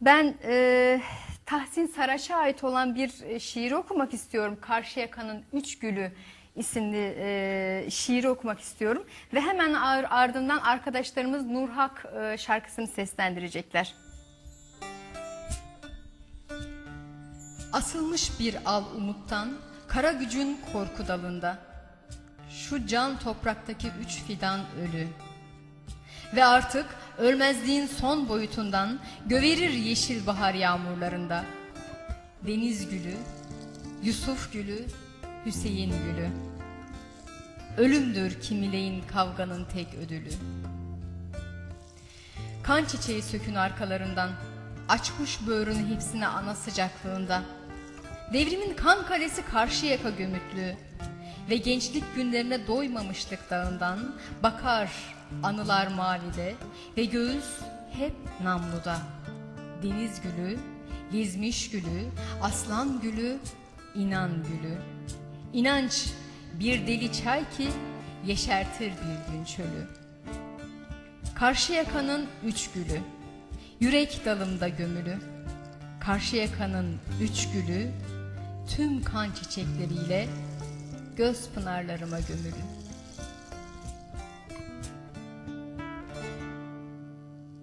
Ben Tahsin Saraç'a ait olan bir şiiri okumak istiyorum. Karşıyaka'nın Üç Gülü isimli şiiri okumak istiyorum. Ve hemen ardından arkadaşlarımız Nurhak şarkısını seslendirecekler. Asılmış bir al umuttan, kara gücün korku dalında. Şu can topraktaki üç fidan ölü. Ve artık ölmezliğin son boyutundan göverir yeşil bahar yağmurlarında. Deniz gülü, Yusuf gülü, Hüseyin gülü. Ölümdür kimileyin kavganın tek ödülü. Kan çiçeği sökün arkalarından, açmış böğrünü hepsine ana sıcaklığında. Devrimin kan kalesi Karşıyaka gömütlü ve gençlik günlerine doymamışlık dağından bakar anılar mavide ve göğüs hep namluda. Deniz gülü, gezmiş gülü, aslan gülü, inan gülü. İnanç bir deli çay ki yeşertir bir gün çölü. Karşıyaka'nın üç gülü, yürek dalımda gömülü. Karşıyaka'nın üç gülü, tüm kan çiçekleriyle göz pınarlarıma gömülü.